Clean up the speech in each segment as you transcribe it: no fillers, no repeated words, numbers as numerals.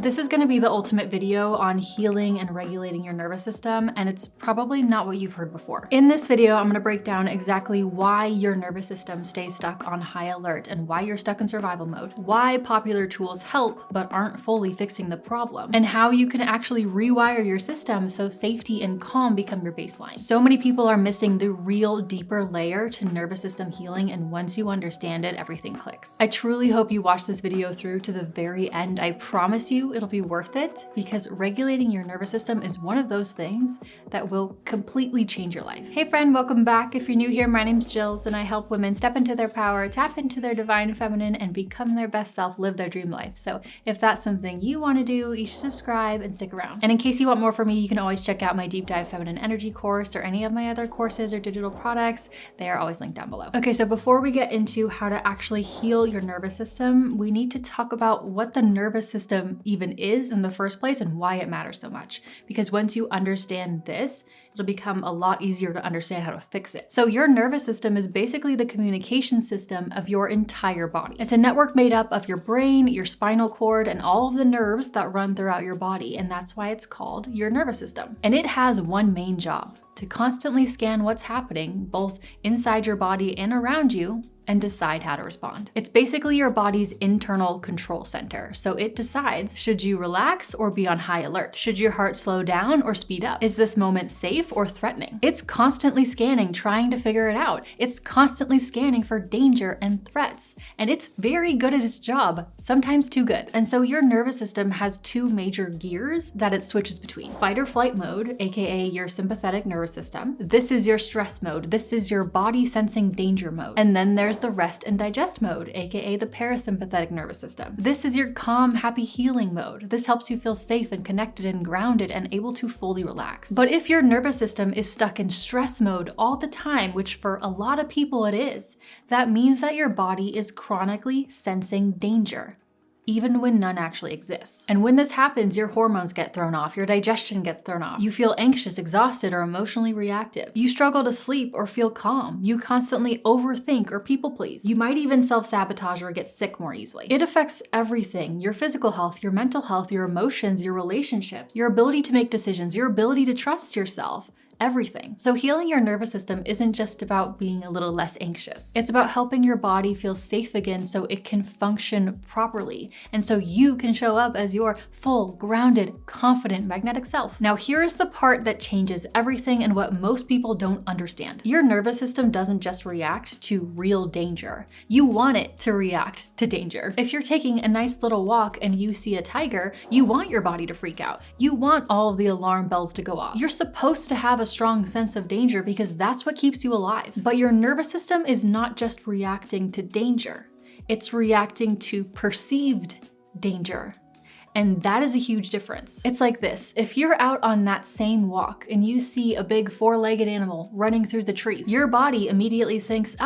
This is going to be the ultimate video on healing and regulating your nervous system, and it's probably not what you've heard before. In this video, I'm going to break down exactly why your nervous system stays stuck on high alert and why you're stuck in survival mode, why popular tools help but aren't fully fixing the problem, and how you can actually rewire your system so safety and calm become your baseline. So many people are missing the real deeper layer to nervous system healing, and once you understand it, everything clicks. I truly hope you watch this video through to the very end. I promise you it'll be worth it, because regulating your nervous system is one of those things that will completely change your life. Hey friend, welcome back. If you're new here, my name's Jillz, and I help women step into their power, tap into their divine feminine, and become their best self, live their dream life. So if that's something you want to do, you should subscribe and stick around. And in case you want more from me, you can always check out my deep dive feminine energy course or any of my other courses or digital products. They are always linked down below. Okay, so before we get into how to actually heal your nervous system, we need to talk about what the nervous system even is in the first place and why it matters so much. Because once you understand this, it'll become a lot easier to understand how to fix it. So your nervous system is basically the communication system of your entire body. It's a network made up of your brain, your spinal cord, and all of the nerves that run throughout your body, and that's why it's called your nervous system. And it has one main job: to constantly scan what's happening both inside your body and around you and decide how to respond. It's basically your body's internal control center. So it decides, should you relax or be on high alert? Should your heart slow down or speed up? Is this moment safe or threatening? It's constantly scanning, trying to figure it out. It's constantly scanning for danger and threats. And it's very good at its job, sometimes too good. And so your nervous system has two major gears that it switches between. Fight or flight mode, aka your sympathetic nervous system. This is your stress mode. This is your body sensing danger mode. And then there's the rest and digest mode, aka the parasympathetic nervous system. This is your calm, happy healing mode. This helps you feel safe and connected and grounded and able to fully relax. But if your nervous system is stuck in stress mode all the time, which for a lot of people it is, that means that your body is chronically sensing danger, even when none actually exists. And when this happens, your hormones get thrown off, your digestion gets thrown off. You feel anxious, exhausted, or emotionally reactive. You struggle to sleep or feel calm. You constantly overthink or people please. You might even self-sabotage or get sick more easily. It affects everything: your physical health, your mental health, your emotions, your relationships, your ability to make decisions, your ability to trust yourself. Everything. So healing your nervous system isn't just about being a little less anxious. It's about helping your body feel safe again so it can function properly, and so you can show up as your full, grounded, confident, magnetic self. Now here is the part that changes everything and what most people don't understand. Your nervous system doesn't just react to real danger. You want it to react to danger. If you're taking a nice little walk and you see a tiger, you want your body to freak out. You want all of the alarm bells to go off. You're supposed to have a strong sense of danger because that's what keeps you alive. But your nervous system is not just reacting to danger. It's reacting to perceived danger. And that is a huge difference. It's like this: if you're out on that same walk and you see a big four-legged animal running through the trees, your body immediately thinks,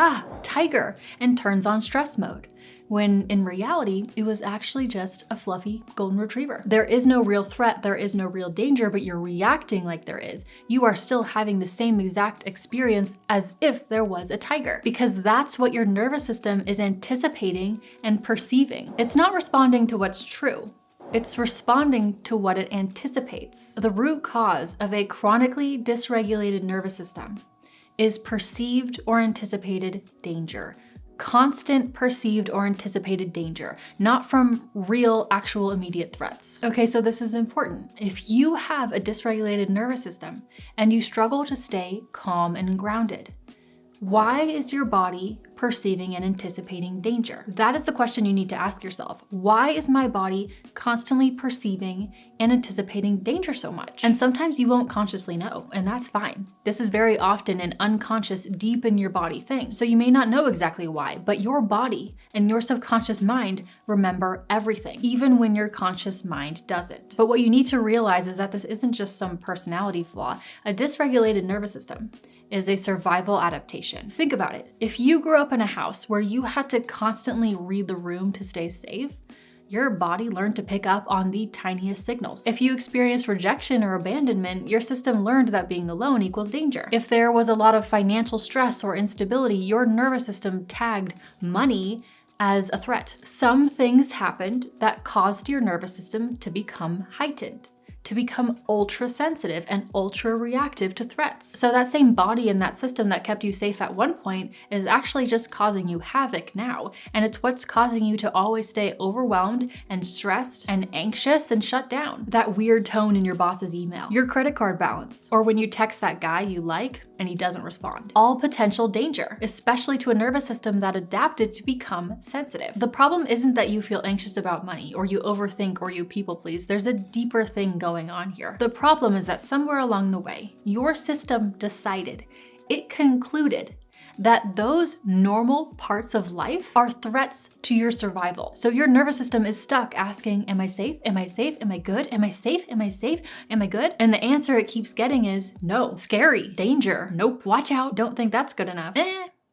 tiger, and turns on stress mode, when in reality, it was actually just a fluffy golden retriever. There is no real threat, there is no real danger, but you're reacting like there is. You are still having the same exact experience as if there was a tiger, because that's what your nervous system is anticipating and perceiving. It's not responding to what's true. It's responding to what it anticipates. The root cause of a chronically dysregulated nervous system is perceived or anticipated danger. Constant perceived or anticipated danger, not from real, actual, immediate threats. Okay, so this is important. If you have a dysregulated nervous system and you struggle to stay calm and grounded, why is your body perceiving and anticipating danger? That is the question you need to ask yourself. Why is my body constantly perceiving and anticipating danger so much? And sometimes you won't consciously know, and that's fine. This is very often an unconscious, deep in your body thing. So you may not know exactly why, but your body and your subconscious mind remember everything, even when your conscious mind doesn't. But what you need to realize is that this isn't just some personality flaw. A dysregulated nervous system is a survival adaptation. Think about it. If you grew up in a house where you had to constantly read the room to stay safe, your body learned to pick up on the tiniest signals. If you experienced rejection or abandonment, your system learned that being alone equals danger. If there was a lot of financial stress or instability, your nervous system tagged money as a threat. Some things happened that caused your nervous system to become heightened, to become ultra sensitive and ultra reactive to threats. So that same body and that system that kept you safe at one point is actually just causing you havoc now. And it's what's causing you to always stay overwhelmed and stressed and anxious and shut down. That weird tone in your boss's email, your credit card balance, or when you text that guy you like and he doesn't respond. All potential danger, especially to a nervous system that adapted to become sensitive. The problem isn't that you feel anxious about money or you overthink or you people please. There's a deeper thing going on here. The problem is that somewhere along the way, your system decided, it concluded that those normal parts of life are threats to your survival. So your nervous system is stuck asking, am I safe? Am I safe? Am I good? Am I safe? Am I safe? Am I good? And the answer it keeps getting is no, scary, danger, nope, watch out, don't think that's good enough.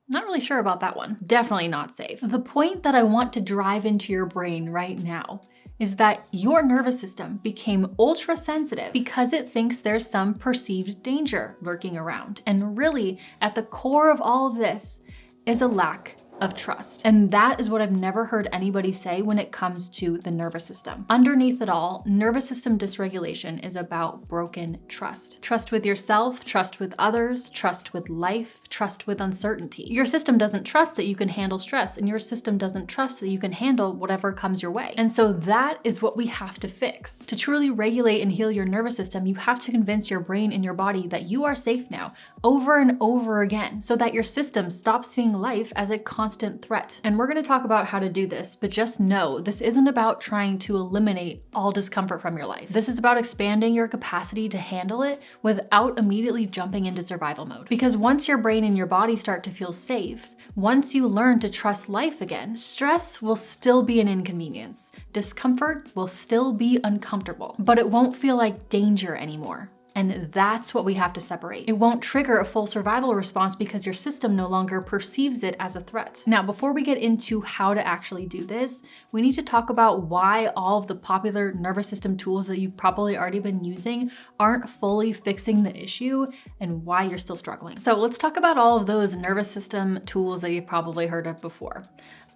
Not really sure about that one. Definitely not safe. The point that I want to drive into your brain right now is that your nervous system became ultra sensitive because it thinks there's some perceived danger lurking around. And really, at the core of all of this is a lack of trust. And that is what I've never heard anybody say when it comes to the nervous system. Underneath it all, nervous system dysregulation is about broken trust. Trust with yourself, trust with others, trust with life, trust with uncertainty. Your system doesn't trust that you can handle stress, and your system doesn't trust that you can handle whatever comes your way. And so that is what we have to fix. To truly regulate and heal your nervous system, you have to convince your brain and your body that you are safe now, over and over again, so that your system stops seeing life as a constant threat. And we're going to talk about how to do this, but just know this isn't about trying to eliminate all discomfort from your life. This is about expanding your capacity to handle it without immediately jumping into survival mode. Because once your brain and your body start to feel safe, once you learn to trust life again, stress will still be an inconvenience. Discomfort will still be uncomfortable, but it won't feel like danger anymore. And that's what we have to separate. It won't trigger a full survival response because your system no longer perceives it as a threat. Now, before we get into how to actually do this, we need to talk about why all of the popular nervous system tools that you've probably already been using aren't fully fixing the issue and why you're still struggling. So let's talk about all of those nervous system tools that you've probably heard of before.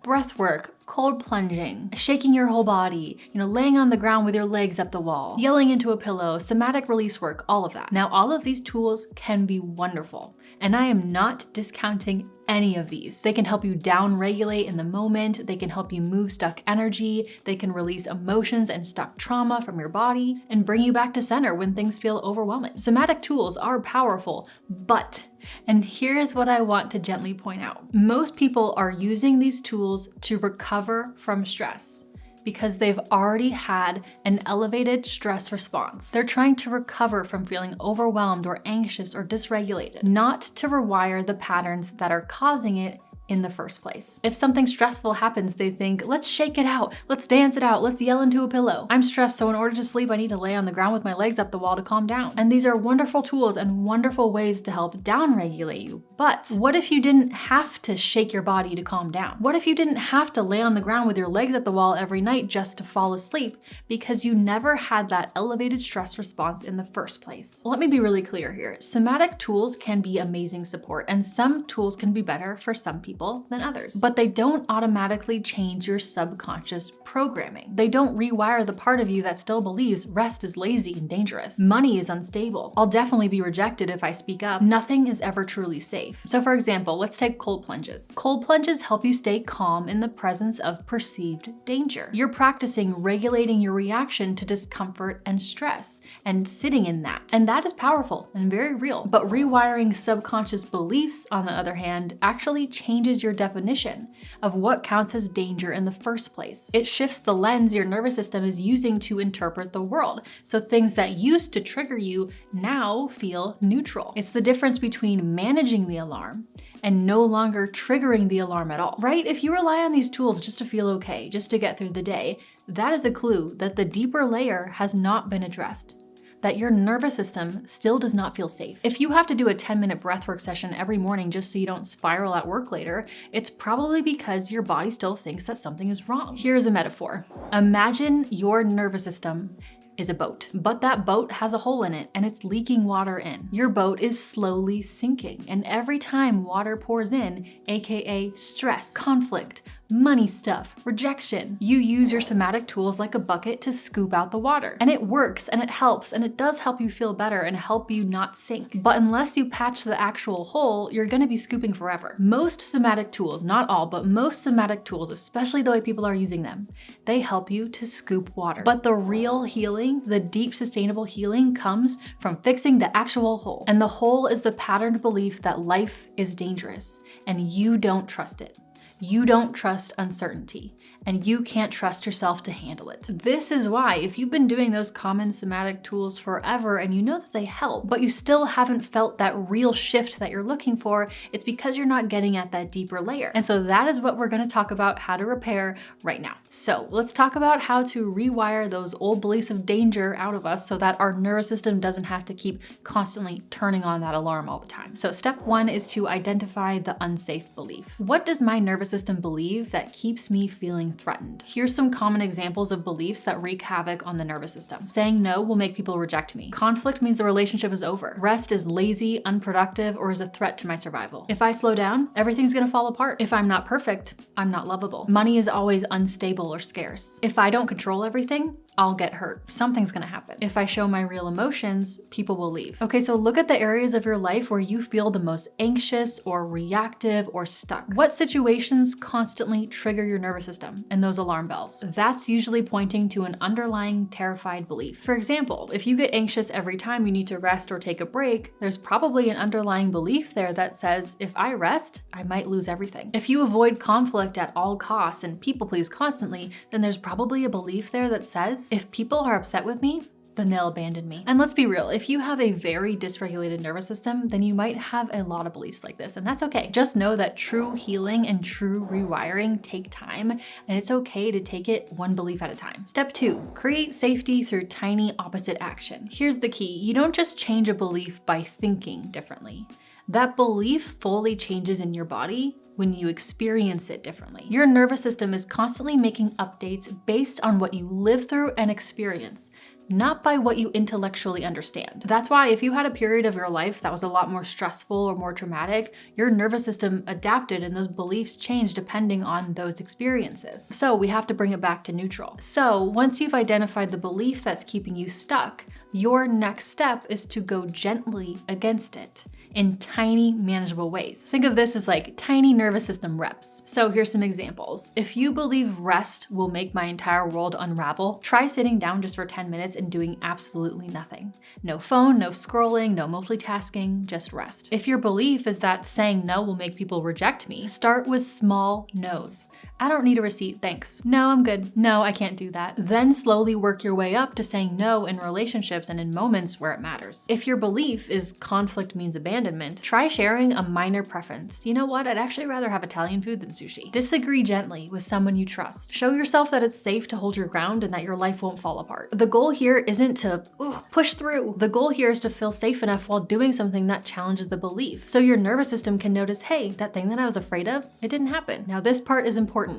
Breath work, cold plunging, shaking your whole body, laying on the ground with your legs up the wall, yelling into a pillow, somatic release work, all of that. Now, all of these tools can be wonderful, and I am not discounting any of these. They can help you down-regulate in the moment, they can help you move stuck energy, they can release emotions and stuck trauma from your body, and bring you back to center when things feel overwhelming. Somatic tools are powerful, but, and here's what I want to gently point out. Most people are using these tools to recover from stress because they've already had an elevated stress response. They're trying to recover from feeling overwhelmed or anxious or dysregulated, not to rewire the patterns that are causing it in the first place. If something stressful happens, they think, let's shake it out, let's dance it out, let's yell into a pillow. I'm stressed, so in order to sleep, I need to lay on the ground with my legs up the wall to calm down. And these are wonderful tools and wonderful ways to help down-regulate you. But what if you didn't have to shake your body to calm down? What if you didn't have to lay on the ground with your legs up the wall every night just to fall asleep because you never had that elevated stress response in the first place? Let me be really clear here. Somatic tools can be amazing support, and some tools can be better for some people than others, but they don't automatically change your subconscious programming. They don't rewire the part of you that still believes rest is lazy and dangerous. Money is unstable. I'll definitely be rejected if I speak up. Nothing is ever truly safe. So for example, let's take cold plunges. Cold plunges help you stay calm in the presence of perceived danger. You're practicing regulating your reaction to discomfort and stress and sitting in that. And that is powerful and very real. But rewiring subconscious beliefs, on the other hand, actually changes your definition of what counts as danger in the first place. It shifts the lens your nervous system is using to interpret the world. So things that used to trigger you now feel neutral. It's the difference between managing the alarm and no longer triggering the alarm at all, right? If you rely on these tools just to feel okay, just to get through the day, that is a clue that the deeper layer has not been addressed, that your nervous system still does not feel safe. If you have to do a 10-minute breathwork session every morning just so you don't spiral at work later, it's probably because your body still thinks that something is wrong. Here's a metaphor. Imagine your nervous system is a boat, but that boat has a hole in it and it's leaking water in. Your boat is slowly sinking, and every time water pours in, aka stress, conflict, money stuff, rejection. You use your somatic tools like a bucket to scoop out the water. And it works and it helps and it does help you feel better and help you not sink. But unless you patch the actual hole, you're gonna be scooping forever. Most somatic tools, not all, but most somatic tools, especially the way people are using them, they help you to scoop water. But the real healing, the deep sustainable healing, comes from fixing the actual hole. And the hole is the patterned belief that life is dangerous and you don't trust it. You don't trust uncertainty, and you can't trust yourself to handle it. This is why, if you've been doing those common somatic tools forever and you know that they help, but you still haven't felt that real shift that you're looking for, it's because you're not getting at that deeper layer. And so that is what we're gonna talk about how to repair right now. So let's talk about how to rewire those old beliefs of danger out of us so that our nervous system doesn't have to keep constantly turning on that alarm all the time. So step one is to identify the unsafe belief. What does my nervous system believe that keeps me feeling threatened? Here's some common examples of beliefs that wreak havoc on the nervous system. Saying no will make people reject me. Conflict means the relationship is over. Rest is lazy, unproductive, or is a threat to my survival. If I slow down, everything's gonna fall apart. If I'm not perfect, I'm not lovable. Money is always unstable or scarce. If I don't control everything, I'll get hurt. Something's gonna happen. If I show my real emotions, people will leave. Okay, so look at the areas of your life where you feel the most anxious or reactive or stuck. What situations constantly trigger your nervous system and those alarm bells? That's usually pointing to an underlying terrified belief. For example, if you get anxious every time you need to rest or take a break, there's probably an underlying belief there that says, if I rest, I might lose everything. If you avoid conflict at all costs and people please constantly, then there's probably a belief there that says, if people are upset with me, then they'll abandon me. And let's be real, if you have a very dysregulated nervous system, then you might have a lot of beliefs like this, and that's okay. Just know that true healing and true rewiring take time, and it's okay to take it one belief at a time. Step two, create safety through tiny opposite action. Here's the key, you don't just change a belief by thinking differently. That belief fully changes in your body when you experience it differently. Your nervous system is constantly making updates based on what you live through and experience, not by what you intellectually understand. That's why if you had a period of your life that was a lot more stressful or more traumatic, your nervous system adapted and those beliefs changed depending on those experiences. So we have to bring it back to neutral. So once you've identified the belief that's keeping you stuck, your next step is to go gently against it in tiny, manageable ways. Think of this as like tiny nervous system reps. So here's some examples. If you believe rest will make my entire world unravel, try sitting down just for 10 minutes and doing absolutely nothing. No phone, no scrolling, no multitasking, just rest. If your belief is that saying no will make people reject me, start with small no's. I don't need a receipt, thanks. No, I'm good. No, I can't do that. Then slowly work your way up to saying no in relationships and in moments where it matters. If your belief is conflict means abandonment, try sharing a minor preference. You know what? I'd actually rather have Italian food than sushi. Disagree gently with someone you trust. Show yourself that it's safe to hold your ground and that your life won't fall apart. The goal here isn't to push through. The goal here is to feel safe enough while doing something that challenges the belief. So your nervous system can notice, hey, that thing that I was afraid of, it didn't happen. Now this part is important.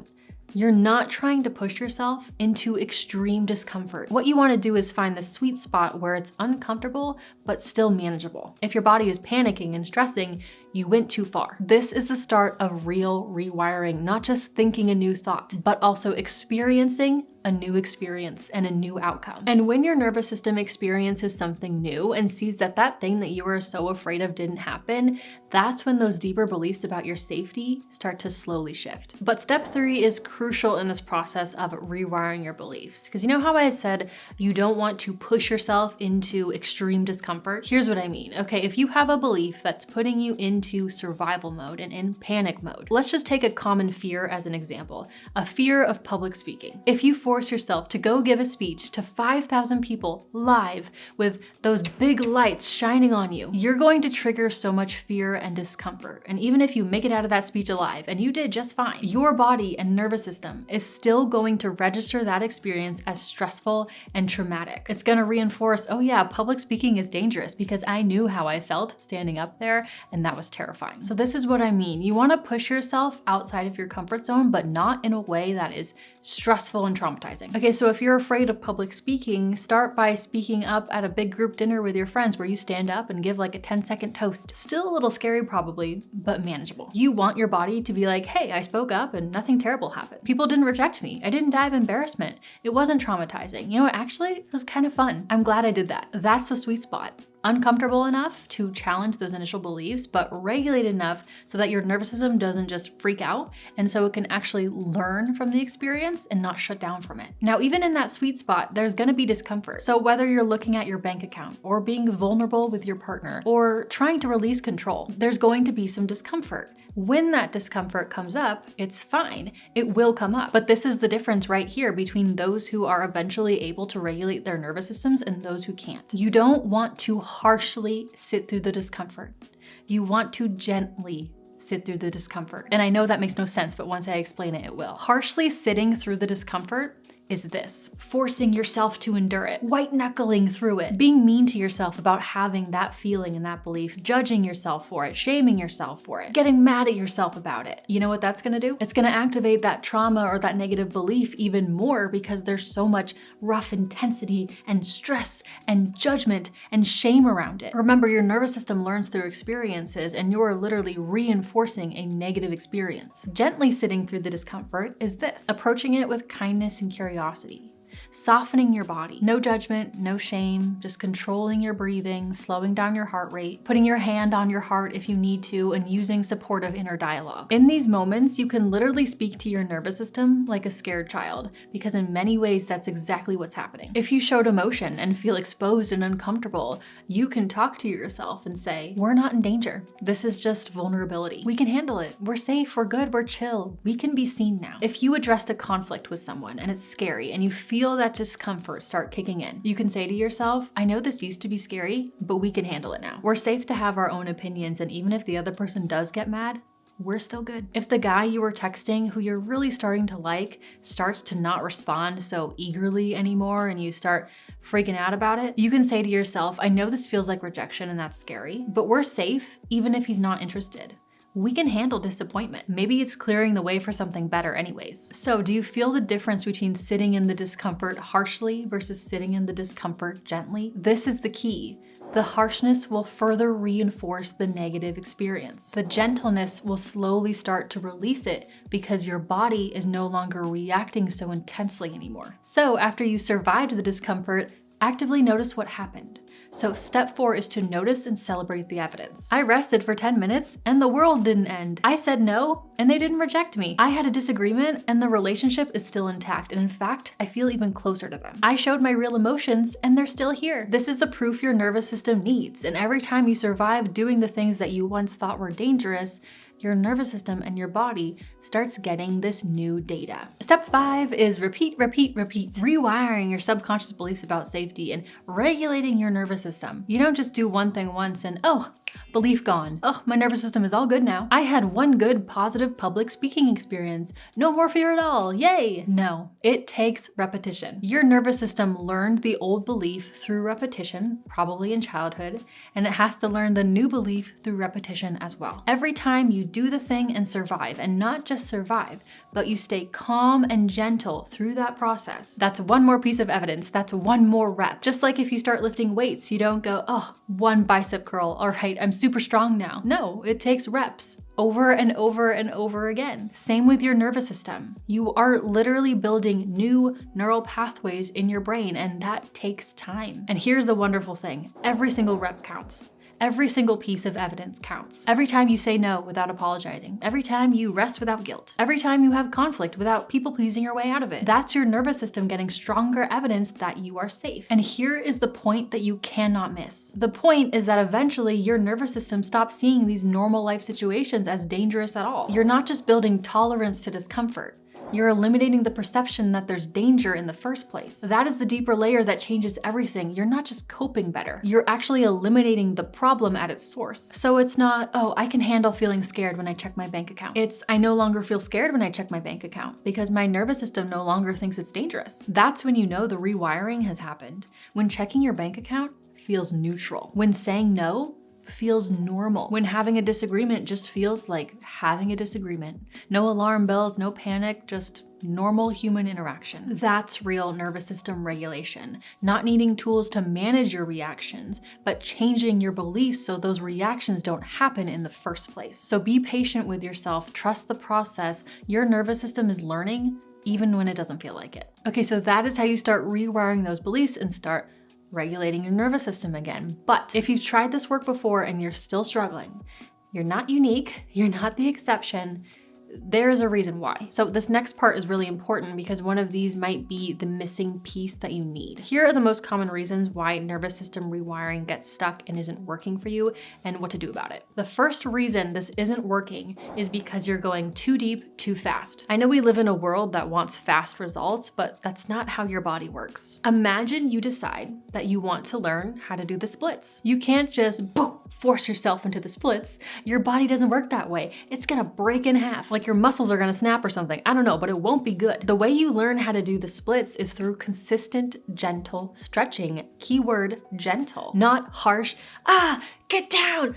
You're not trying to push yourself into extreme discomfort. What you want to do is find the sweet spot where it's uncomfortable, but still manageable. If your body is panicking and stressing, you went too far. This is the start of real rewiring, not just thinking a new thought, but also experiencing a new experience and a new outcome. And when your nervous system experiences something new and sees that that thing that you were so afraid of didn't happen, that's when those deeper beliefs about your safety start to slowly shift. But step 3 is crucial in this process of rewiring your beliefs. Because you know how I said you don't want to push yourself into extreme discomfort? Here's what I mean. Okay, if you have a belief that's putting you into survival mode and in panic mode, let's just take a common fear as an example, a fear of public speaking. If you force yourself to go give a speech to 5,000 people live with those big lights shining on you, you're going to trigger so much fear and discomfort. And even if you make it out of that speech alive, and you did just fine, your body and nervous system is still going to register that experience as stressful and traumatic. It's going to reinforce, oh yeah, public speaking is dangerous because I knew how I felt standing up there and that was almost terrifying. So this is what I mean. You want to push yourself outside of your comfort zone, but not in a way that is stressful and traumatizing. Okay, so if you're afraid of public speaking, start by speaking up at a big group dinner with your friends where you stand up and give like a 10-second toast. Still a little scary probably, but manageable. You want your body to be like, hey, I spoke up and nothing terrible happened. People didn't reject me. I didn't die of embarrassment. It wasn't traumatizing. You know what, actually, it was kind of fun. I'm glad I did that. That's the sweet spot. Uncomfortable enough to challenge those initial beliefs, but regulated enough so that your nervous system doesn't just freak out, and so it can actually learn from the experience and not shut down from it. Now, even in that sweet spot, there's gonna be discomfort. So whether you're looking at your bank account or being vulnerable with your partner or trying to release control, there's going to be some discomfort. When that discomfort comes up, it's fine. It will come up. But this is the difference right here between those who are eventually able to regulate their nervous systems and those who can't. You don't want to harshly sit through the discomfort. You want to gently sit through the discomfort. And I know that makes no sense, but once I explain it, it will. Harshly sitting through the discomfort is this: forcing yourself to endure it, white knuckling through it, being mean to yourself about having that feeling and that belief, judging yourself for it, shaming yourself for it, getting mad at yourself about it. You know what that's gonna do? It's gonna activate that trauma or that negative belief even more because there's so much rough intensity and stress and judgment and shame around it. Remember, your nervous system learns through experiences, and you're literally reinforcing a negative experience. Gently sitting through the discomfort is this: approaching it with kindness and curiosity. Softening your body. No judgment, no shame, just controlling your breathing, slowing down your heart rate, putting your hand on your heart if you need to, and using supportive inner dialogue. In these moments, you can literally speak to your nervous system like a scared child, because in many ways, that's exactly what's happening. If you showed emotion and feel exposed and uncomfortable, you can talk to yourself and say, we're not in danger. This is just vulnerability. We can handle it. We're safe, we're good, we're chill. We can be seen now. If you addressed a conflict with someone and it's scary and you feel that discomfort start kicking in, you can say to yourself, I know this used to be scary, but we can handle it now. We're safe to have our own opinions, and even if the other person does get mad, we're still good. If the guy you were texting who you're really starting to like starts to not respond so eagerly anymore and you start freaking out about it, you can say to yourself, I know this feels like rejection and that's scary, but we're safe even if he's not interested. We can handle disappointment. Maybe it's clearing the way for something better anyways. So do you feel the difference between sitting in the discomfort harshly versus sitting in the discomfort gently? This is the key. The harshness will further reinforce the negative experience. The gentleness will slowly start to release it because your body is no longer reacting so intensely anymore. So after you survived the discomfort, actively notice what happened. So step 4 is to notice and celebrate the evidence. I rested for 10 minutes and the world didn't end. I said no and they didn't reject me. I had a disagreement and the relationship is still intact. And in fact, I feel even closer to them. I showed my real emotions and they're still here. This is the proof your nervous system needs. And every time you survive doing the things that you once thought were dangerous, your nervous system and your body starts getting this new data. Step 5 is repeat, repeat, repeat. Rewiring your subconscious beliefs about safety and regulating your nervous system. You don't just do one thing once and, oh, belief gone. Oh, my nervous system is all good now. I had one good, positive public speaking experience. No more fear at all. Yay! No, it takes repetition. Your nervous system learned the old belief through repetition, probably in childhood, and it has to learn the new belief through repetition as well. Every time you do the thing and survive, and not just survive, but you stay calm and gentle through that process, that's one more piece of evidence. That's one more rep. Just like if you start lifting weights, you don't go, oh, one bicep curl. All right, I'm super strong now. No, it takes reps over and over and over again. Same with your nervous system. You are literally building new neural pathways in your brain, and that takes time. And here's the wonderful thing. Every single rep counts. Every single piece of evidence counts. Every time you say no without apologizing. Every time you rest without guilt. Every time you have conflict without people-pleasing your way out of it. That's your nervous system getting stronger evidence that you are safe. And here is the point that you cannot miss. The point is that eventually your nervous system stops seeing these normal life situations as dangerous at all. You're not just building tolerance to discomfort. You're eliminating the perception that there's danger in the first place. That is the deeper layer that changes everything. You're not just coping better. You're actually eliminating the problem at its source. So it's not, oh, I can handle feeling scared when I check my bank account. It's, I no longer feel scared when I check my bank account because my nervous system no longer thinks it's dangerous. That's when you know the rewiring has happened. When checking your bank account feels neutral. When saying no feels normal. When having a disagreement just feels like having a disagreement. No alarm bells, no panic, just normal human interaction. That's real nervous system regulation. Not needing tools to manage your reactions, but changing your beliefs so those reactions don't happen in the first place. So be patient with yourself, trust the process. Your nervous system is learning even when it doesn't feel like it. Okay, so that is how you start rewiring those beliefs and start regulating your nervous system again. But if you've tried this work before and you're still struggling, you're not unique, you're not the exception. There is a reason why. So this next part is really important because one of these might be the missing piece that you need. Here are the most common reasons why nervous system rewiring gets stuck and isn't working for you and what to do about it. The first reason this isn't working is because you're going too deep, too fast. I know we live in a world that wants fast results, but that's not how your body works. Imagine you decide that you want to learn how to do the splits. You can't just force yourself into the splits. Your body doesn't work that way. It's gonna break in half. Like your muscles are gonna snap or something. I don't know, but it won't be good. The way you learn how to do the splits is through consistent, gentle stretching. Keyword gentle, not harsh, get down,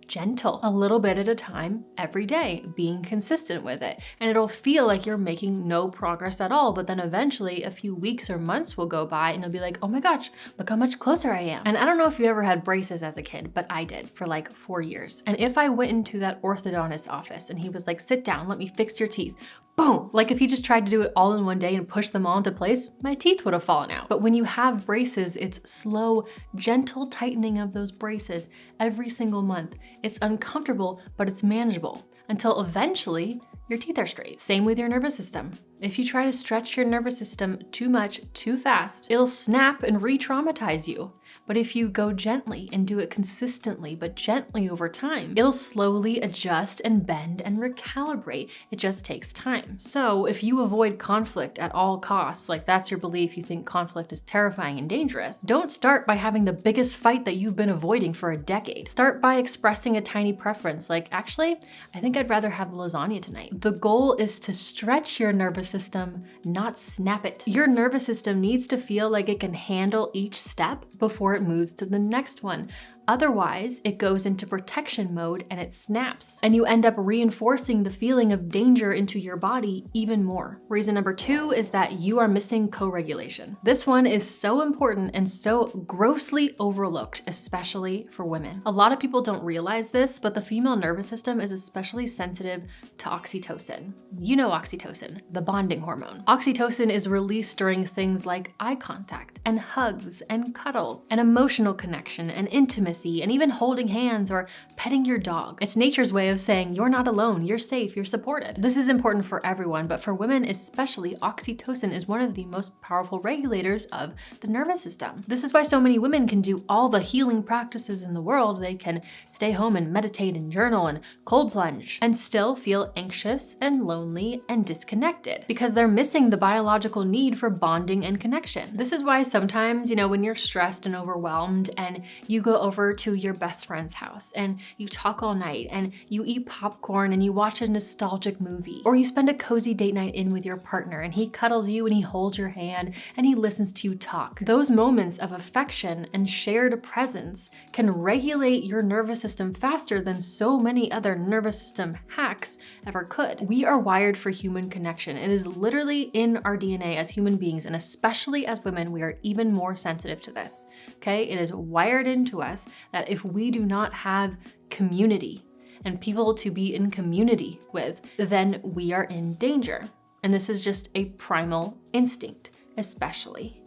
gentle, a little bit at a time every day, being consistent with it. And it'll feel like you're making no progress at all, but then eventually a few weeks or months will go by and you'll be like, oh my gosh, look how much closer I am. And I don't know if you ever had braces as a kid, but I did for like 4 years. And if I went into that orthodontist office and he was like, sit down, let me fix your teeth. Boom! Like if he just tried to do it all in one day and push them all into place, my teeth would have fallen out. But when you have braces, it's slow, gentle tightening of those braces every single month. It's uncomfortable, but it's manageable until eventually your teeth are straight. Same with your nervous system. If you try to stretch your nervous system too much, too fast, it'll snap and re-traumatize you. But if you go gently and do it consistently, but gently over time, it'll slowly adjust and bend and recalibrate. It just takes time. So if you avoid conflict at all costs, like that's your belief, you think conflict is terrifying and dangerous, don't start by having the biggest fight that you've been avoiding for a decade. Start by expressing a tiny preference, like actually, I think I'd rather have lasagna tonight. The goal is to stretch your nervous system, not snap it. Your nervous system needs to feel like it can handle each step before it moves to the next one. Otherwise, it goes into protection mode and it snaps. And you end up reinforcing the feeling of danger into your body even more. Reason number 2 is that you are missing co-regulation. This one is so important and so grossly overlooked, especially for women. A lot of people don't realize this, but the female nervous system is especially sensitive to oxytocin. You know oxytocin, the bonding hormone. Oxytocin is released during things like eye contact and hugs and cuddles and emotional connection and intimacy and even holding hands or petting your dog. It's nature's way of saying you're not alone, you're safe, you're supported. This is important for everyone, but for women especially, oxytocin is one of the most powerful regulators of the nervous system. This is why so many women can do all the healing practices in the world. They can stay home and meditate and journal and cold plunge and still feel anxious and lonely and disconnected because they're missing the biological need for bonding and connection. This is why sometimes, when you're stressed and overwhelmed and you go over to your best friend's house and you talk all night and you eat popcorn and you watch a nostalgic movie, or you spend a cozy date night in with your partner and he cuddles you and he holds your hand and he listens to you talk. Those moments of affection and shared presence can regulate your nervous system faster than so many other nervous system hacks ever could. We are wired for human connection. It is literally in our DNA as human beings, and especially as women, we are even more sensitive to this, okay? It is wired into us that if we do not have community and people to be in community with, then we are in danger. And this is just a primal instinct, especially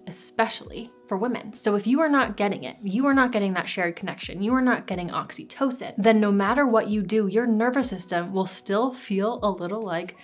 for women. So if you are not getting it, you are not getting that shared connection, you are not getting oxytocin, then no matter what you do, your nervous system will still feel a little like,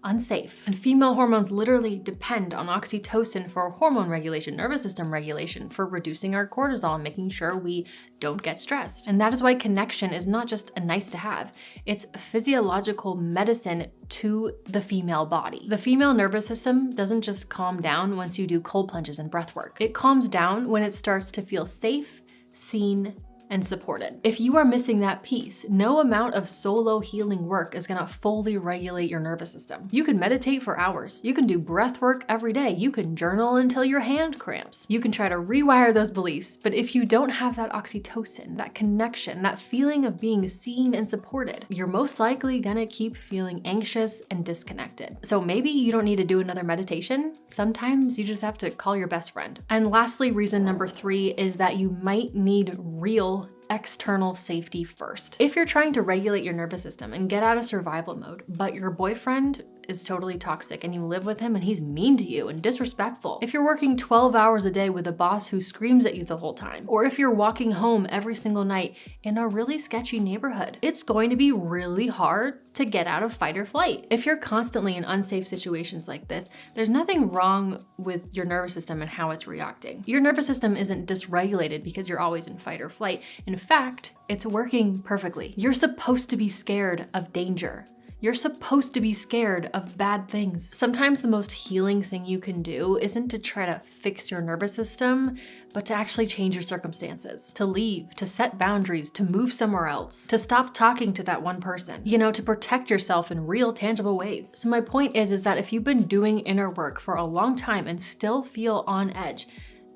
unsafe. And female hormones literally depend on oxytocin for hormone regulation, nervous system regulation, for reducing our cortisol and making sure we don't get stressed. And that is why connection is not just a nice to have, it's physiological medicine to the female body. The female nervous system doesn't just calm down once you do cold plunges and breath work. It calms down when it starts to feel safe, seen, and supported. If you are missing that piece, no amount of solo healing work is gonna fully regulate your nervous system. You can meditate for hours. You can do breath work every day. You can journal until your hand cramps. You can try to rewire those beliefs, but if you don't have that oxytocin, that connection, that feeling of being seen and supported, you're most likely gonna keep feeling anxious and disconnected. So maybe you don't need to do another meditation. Sometimes you just have to call your best friend. And lastly, reason number 3 is that you might need real external safety first. If you're trying to regulate your nervous system and get out of survival mode, but your boyfriend is totally toxic and you live with him and he's mean to you and disrespectful, if you're working 12 hours a day with a boss who screams at you the whole time, or if you're walking home every single night in a really sketchy neighborhood, it's going to be really hard to get out of fight or flight. If you're constantly in unsafe situations like this, there's nothing wrong with your nervous system and how it's reacting. Your nervous system isn't dysregulated because you're always in fight or flight. In fact, it's working perfectly. You're supposed to be scared of danger. You're supposed to be scared of bad things. Sometimes the most healing thing you can do isn't to try to fix your nervous system, but to actually change your circumstances, to leave, to set boundaries, to move somewhere else, to stop talking to that one person, to protect yourself in real, tangible ways. So my point is that if you've been doing inner work for a long time and still feel on edge,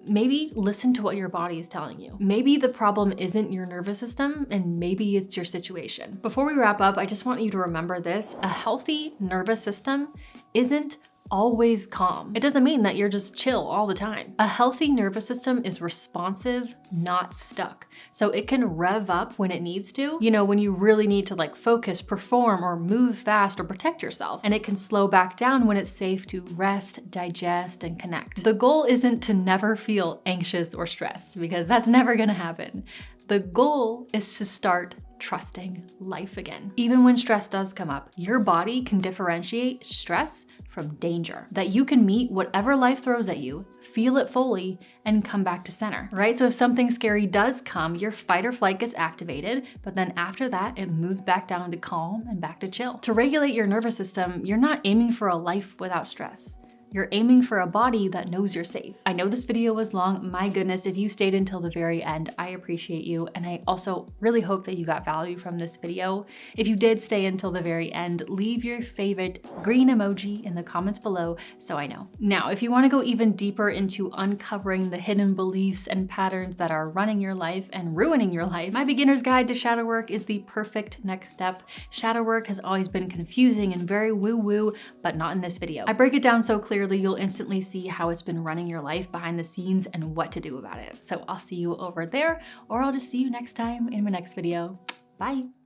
maybe listen to what your body is telling you. Maybe the problem isn't your nervous system and maybe it's your situation. Before we wrap up, I just want you to remember this: a healthy nervous system isn't always calm. It doesn't mean that you're just chill all the time. A healthy nervous system is responsive, not stuck. So it can rev up when it needs to, when you really need to focus, perform, or move fast or protect yourself. And it can slow back down when it's safe to rest, digest, and connect. The goal isn't to never feel anxious or stressed, because that's never gonna happen. The goal is to start trusting life again. Even when stress does come up, your body can differentiate stress from danger, that you can meet whatever life throws at you, feel it fully, and come back to center, right? So if something scary does come, your fight or flight gets activated, but then after that, it moves back down to calm and back to chill. To regulate your nervous system, you're not aiming for a life without stress. You're aiming for a body that knows you're safe. I know this video was long. My goodness, if you stayed until the very end, I appreciate you. And I also really hope that you got value from this video. If you did stay until the very end, leave your favorite green emoji in the comments below so I know. Now, if you want to go even deeper into uncovering the hidden beliefs and patterns that are running your life and ruining your life, my beginner's guide to shadow work is the perfect next step. Shadow work has always been confusing and very woo-woo, but not in this video. I break it down so clearly you'll instantly see how it's been running your life behind the scenes and what to do about it. So I'll see you over there, or I'll just see you next time in my next video. Bye.